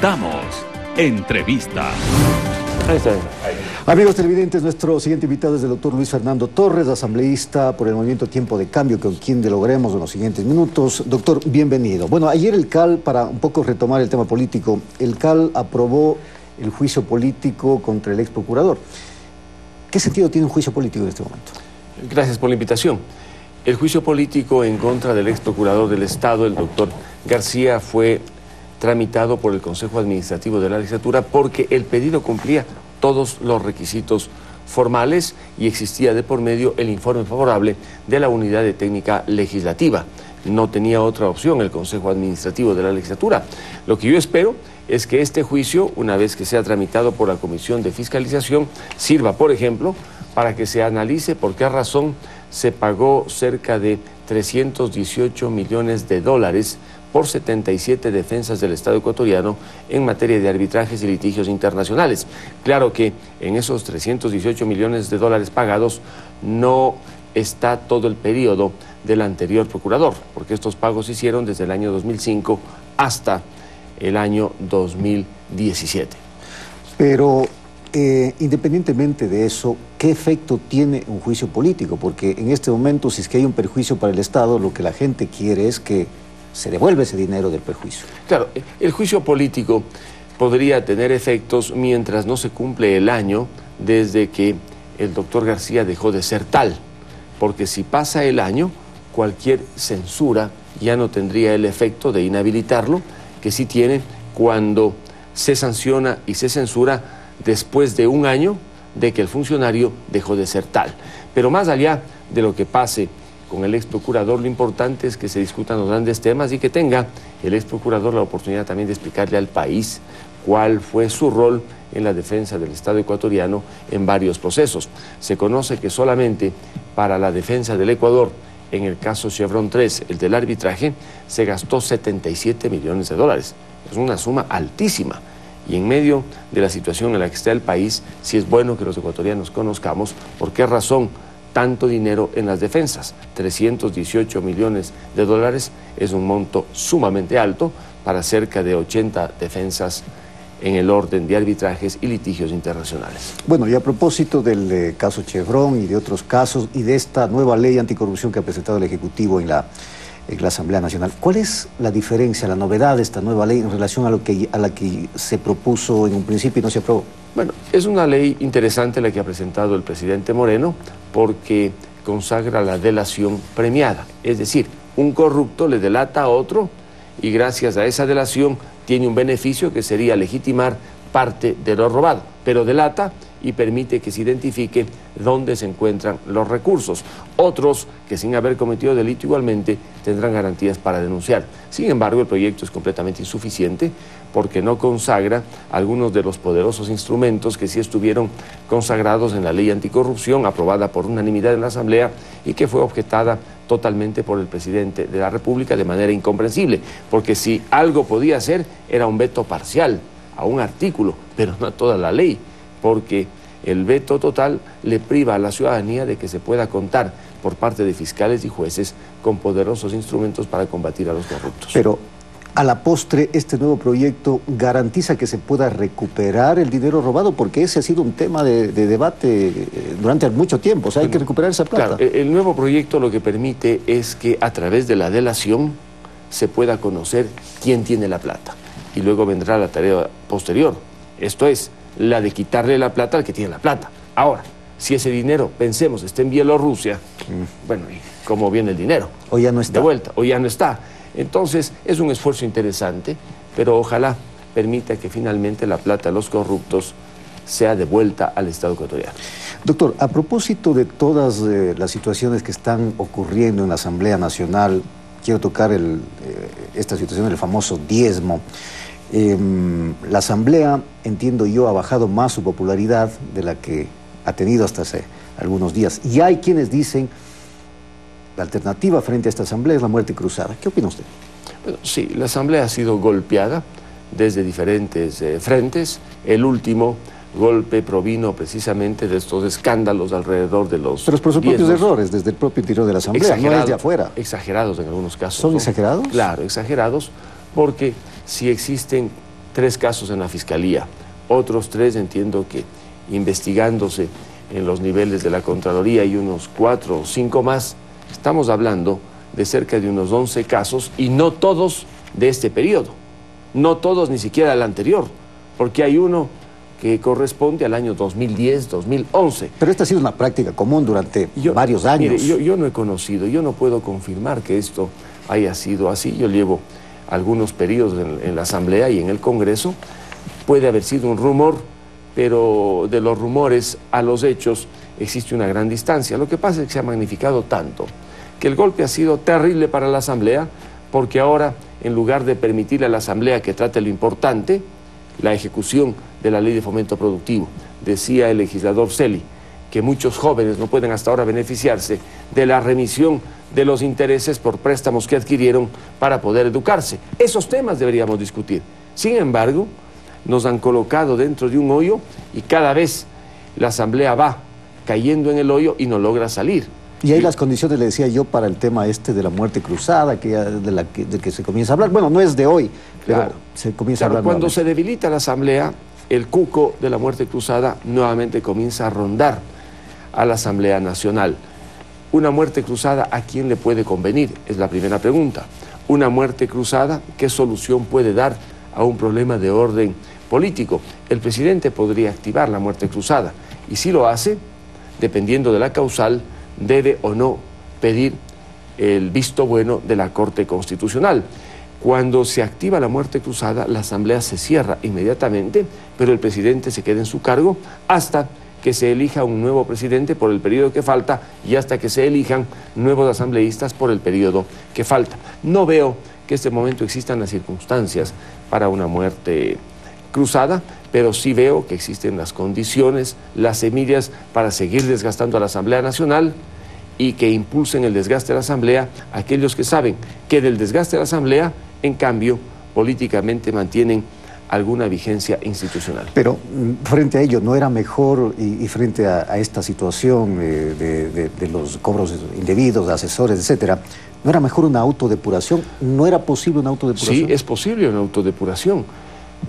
Damos entrevista. Ahí está. Amigos televidentes, nuestro siguiente invitado es el doctor Luis Fernando Torres, asambleísta por el movimiento Tiempo de Cambio, con quien dialogaremos en los siguientes minutos. Doctor, bienvenido. Bueno, ayer el CAL, para un poco retomar el tema político, el CAL aprobó el juicio político contra el ex procurador. ¿Qué sentido tiene un juicio político en este momento? Gracias por la invitación. El juicio político en contra del ex procurador del Estado, el doctor García, fue tramitado por el Consejo Administrativo de la Legislatura porque el pedido cumplía todos los requisitos formales y existía de por medio el informe favorable de la Unidad de Técnica Legislativa. No tenía otra opción el Consejo Administrativo de la Legislatura. Lo que yo espero es que este juicio, una vez que sea tramitado por la Comisión de Fiscalización, sirva, por ejemplo, para que se analice por qué razón se pagó cerca de 318 millones de dólares por 77 defensas del Estado ecuatoriano en materia de arbitrajes y litigios internacionales. Claro que en esos 318 millones de dólares pagados no está todo el periodo del anterior procurador, porque estos pagos se hicieron desde el año 2005 hasta el año 2017. Pero independientemente de eso, ¿qué efecto tiene un juicio político? Porque en este momento, si es que hay un perjuicio para el Estado, lo que la gente quiere es que se devuelva ese dinero del perjuicio. Claro, el juicio político podría tener efectos mientras no se cumple el año desde que el doctor García dejó de ser tal, porque si pasa el año, cualquier censura ya no tendría el efecto de inhabilitarlo, que sí tiene cuando se sanciona y se censura después de un año de que el funcionario dejó de ser tal. Pero más allá de lo que pase con el ex procurador, lo importante es que se discutan los grandes temas y que tenga el ex procurador la oportunidad también de explicarle al país cuál fue su rol en la defensa del Estado ecuatoriano en varios procesos. Se conoce que solamente para la defensa del Ecuador, en el caso Chevron 3, el del arbitraje, se gastó 77 millones de dólares. Es una suma altísima. Y en medio de la situación en la que está el país, sí es bueno que los ecuatorianos conozcamos por qué razón tanto dinero en las defensas. 318 millones de dólares es un monto sumamente alto para cerca de 80 defensas en el orden de arbitrajes y litigios internacionales. Bueno, y a propósito del caso Chevron y de otros casos y de esta nueva ley anticorrupción que ha presentado el Ejecutivo en la Asamblea Nacional, ¿cuál es la diferencia, la novedad de esta nueva ley en relación a la que se propuso en un principio y no se aprobó? Bueno, es una ley interesante la que ha presentado el presidente Moreno porque consagra la delación premiada. Es decir, un corrupto le delata a otro y gracias a esa delación tiene un beneficio que sería legitimar parte de lo robado, pero delata y permite que se identifique dónde se encuentran los recursos. Otros que sin haber cometido delito igualmente tendrán garantías para denunciar. Sin embargo, el proyecto es completamente insuficiente porque no consagra algunos de los poderosos instrumentos que sí estuvieron consagrados en la ley anticorrupción aprobada por unanimidad en la Asamblea y que fue objetada totalmente por el presidente de la República de manera incomprensible, porque si algo podía hacer era un veto parcial a un artículo, pero no a toda la ley, porque el veto total le priva a la ciudadanía de que se pueda contar por parte de fiscales y jueces con poderosos instrumentos para combatir a los corruptos. Pero a la postre, este nuevo proyecto garantiza que se pueda recuperar el dinero robado, porque ese ha sido un tema de debate durante mucho tiempo, o sea, hay que recuperar esa plata. Claro, el nuevo proyecto lo que permite es que a través de la delación se pueda conocer quién tiene la plata y luego vendrá la tarea posterior, esto es, la de quitarle la plata al que tiene la plata. Ahora, si ese dinero, pensemos, está en Bielorrusia, bueno, ¿y cómo viene el dinero? O ya no está. De vuelta, o ya no está. Entonces, es un esfuerzo interesante, pero ojalá permita que finalmente la plata de los corruptos sea devuelta al Estado ecuatoriano. Doctor, a propósito de todas las situaciones que están ocurriendo en la Asamblea Nacional, quiero tocar esta situación del famoso diezmo. La Asamblea, entiendo yo, ha bajado más su popularidad de la que ha tenido hasta hace algunos días. Y hay quienes dicen la alternativa frente a esta Asamblea es la muerte cruzada. ¿Qué opina usted? Bueno, sí, la Asamblea ha sido golpeada desde diferentes frentes. El último golpe provino precisamente de estos escándalos alrededor de los... Pero por sus propios errores, desde el propio interior de la Asamblea, no desde afuera. Exagerados en algunos casos. ¿Son exagerados? Claro, exagerados, porque si existen 3 casos en la Fiscalía, otros 3 entiendo que investigándose en los niveles de la Contraloría y unos 4 o 5 más. Estamos hablando de cerca de unos 11 casos y no todos de este periodo, no todos ni siquiera del anterior, porque hay uno que corresponde al año 2010, 2011. Pero esta ha sido una práctica común durante varios años. Mire, yo no he conocido, yo no puedo confirmar que esto haya sido así. Yo llevo algunos periodos en la Asamblea y en el Congreso. Puede haber sido un rumor, pero de los rumores a los hechos existe una gran distancia. Lo que pasa es que se ha magnificado tanto que el golpe ha sido terrible para la Asamblea, porque ahora, en lugar de permitirle a la Asamblea que trate lo importante, la ejecución de la Ley de Fomento Productivo, decía el legislador Celi, que muchos jóvenes no pueden hasta ahora beneficiarse de la remisión de los intereses por préstamos que adquirieron para poder educarse. Esos temas deberíamos discutir. Sin embargo, nos han colocado dentro de un hoyo y cada vez la Asamblea va cayendo en el hoyo y no logra salir. Y hay las condiciones, le decía yo, para el tema de la muerte cruzada, de que se comienza a hablar. Bueno, no es de hoy, pero claro, se comienza a hablar. Cuando nuevamente se debilita la Asamblea, el cuco de la muerte cruzada nuevamente comienza a rondar a la Asamblea Nacional. Una muerte cruzada, ¿a quién le puede convenir? Es la primera pregunta. Una muerte cruzada, ¿qué solución puede dar a un problema de orden político? El presidente podría activar la muerte cruzada, y si lo hace, dependiendo de la causal, debe o no pedir el visto bueno de la Corte Constitucional. Cuando se activa la muerte cruzada, la Asamblea se cierra inmediatamente, pero el presidente se queda en su cargo hasta que se elija un nuevo presidente por el periodo que falta y hasta que se elijan nuevos asambleístas por el periodo que falta. No veo que en este momento existan las circunstancias para una muerte cruzada, pero sí veo que existen las condiciones, las semillas para seguir desgastando a la Asamblea Nacional y que impulsen el desgaste de la Asamblea aquellos que saben que del desgaste de la Asamblea, en cambio, políticamente mantienen alguna vigencia institucional. Pero frente a ello, ¿no era mejor, y frente a esta situación de los cobros indebidos, de asesores, etcétera, no era mejor una autodepuración? ¿No era posible una autodepuración? Sí, es posible una autodepuración,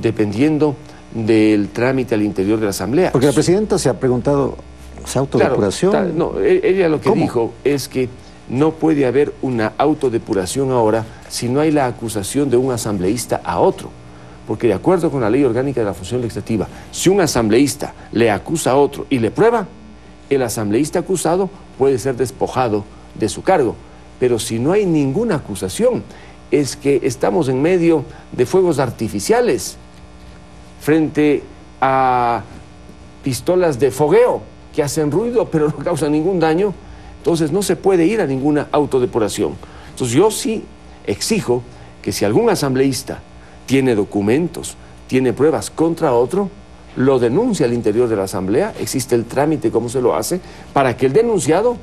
dependiendo del trámite al interior de la Asamblea. Porque la presidenta se ha preguntado, ¿esa autodepuración? Claro, no, ella lo que dijo es que no puede haber una autodepuración ahora si no hay la acusación de un asambleísta a otro. Porque de acuerdo con la Ley Orgánica de la Función Legislativa, si un asambleísta le acusa a otro y le prueba, el asambleísta acusado puede ser despojado de su cargo. Pero si no hay ninguna acusación, es que estamos en medio de fuegos artificiales frente a pistolas de fogueo que hacen ruido pero no causan ningún daño. Entonces no se puede ir a ninguna autodepuración. Entonces yo sí exijo que si algún asambleísta tiene documentos, tiene pruebas contra otro, lo denuncia al interior de la Asamblea, existe el trámite cómo se lo hace, para que el denunciado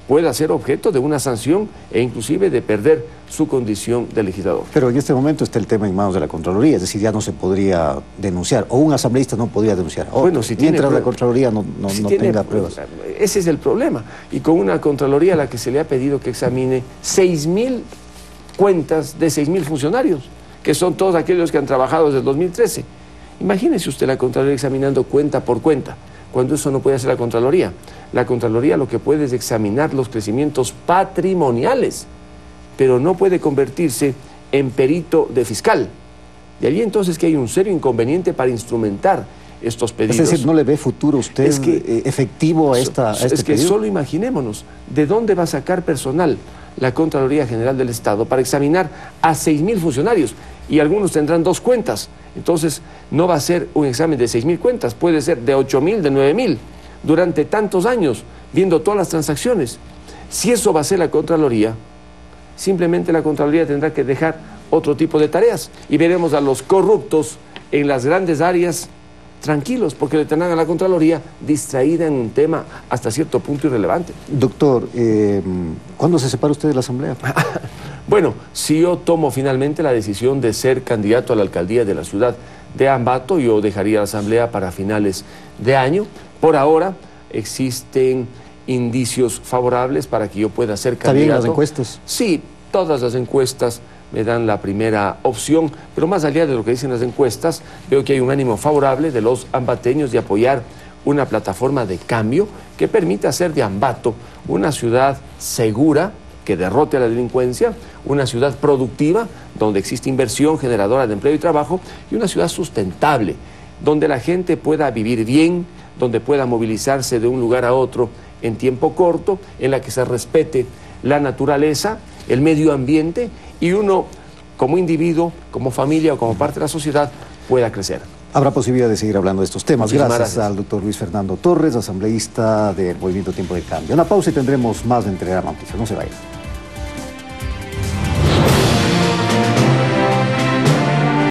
pueda ser objeto de una sanción e inclusive de perder su condición de legislador. Pero en este momento está el tema en manos de la Contraloría, es decir, ya no se podría denunciar, o un asambleísta no podría denunciar. Bueno, si mientras la Contraloría no tenga pruebas. Ese es el problema. Y con una Contraloría a la que se le ha pedido que examine 6.000 cuentas de 6.000 funcionarios, que son todos aquellos que han trabajado desde el 2013. Imagínese usted la Contraloría examinando cuenta por cuenta, cuando eso no puede hacer la Contraloría. La Contraloría lo que puede es examinar los crecimientos patrimoniales, pero no puede convertirse en perito de fiscal. De allí entonces que hay un serio inconveniente para instrumentar estos pedidos. Es decir, ¿no le ve futuro usted efectivo a este Es que pedido? solo imaginémonos, ¿de dónde va a sacar personal la Contraloría General del Estado para examinar a 6.000 funcionarios? Y algunos tendrán 2 cuentas. Entonces, no va a ser un examen de 6.000 cuentas, puede ser de 8.000, de 9.000, durante tantos años, viendo todas las transacciones. Si eso va a ser la Contraloría, simplemente la Contraloría tendrá que dejar otro tipo de tareas y veremos a los corruptos en las grandes áreas tranquilos, porque le tendrán a la Contraloría distraída en un tema hasta cierto punto irrelevante. Doctor, ¿cuándo se separa usted de la Asamblea? Bueno, si yo tomo finalmente la decisión de ser candidato a la alcaldía de la ciudad de Ambato, yo dejaría la Asamblea para finales de año. Por ahora existen indicios favorables para que yo pueda ser candidato. ¿Está bien las encuestas? Sí, todas las encuestas me dan la primera opción, pero más allá de lo que dicen las encuestas, veo que hay un ánimo favorable de los ambateños de apoyar una plataforma de cambio que permita hacer de Ambato una ciudad segura, que derrote a la delincuencia, una ciudad productiva, donde existe inversión generadora de empleo y trabajo, y una ciudad sustentable, donde la gente pueda vivir bien, donde pueda movilizarse de un lugar a otro en tiempo corto, en la que se respete la naturaleza, el medio ambiente, y uno, como individuo, como familia o como parte de la sociedad, pueda crecer. Habrá posibilidad de seguir hablando de estos temas. Gracias al doctor Luis Fernando Torres, asambleísta del Movimiento Tiempo de Cambio. Una pausa y tendremos más de Entregar Noticias. No se vayan.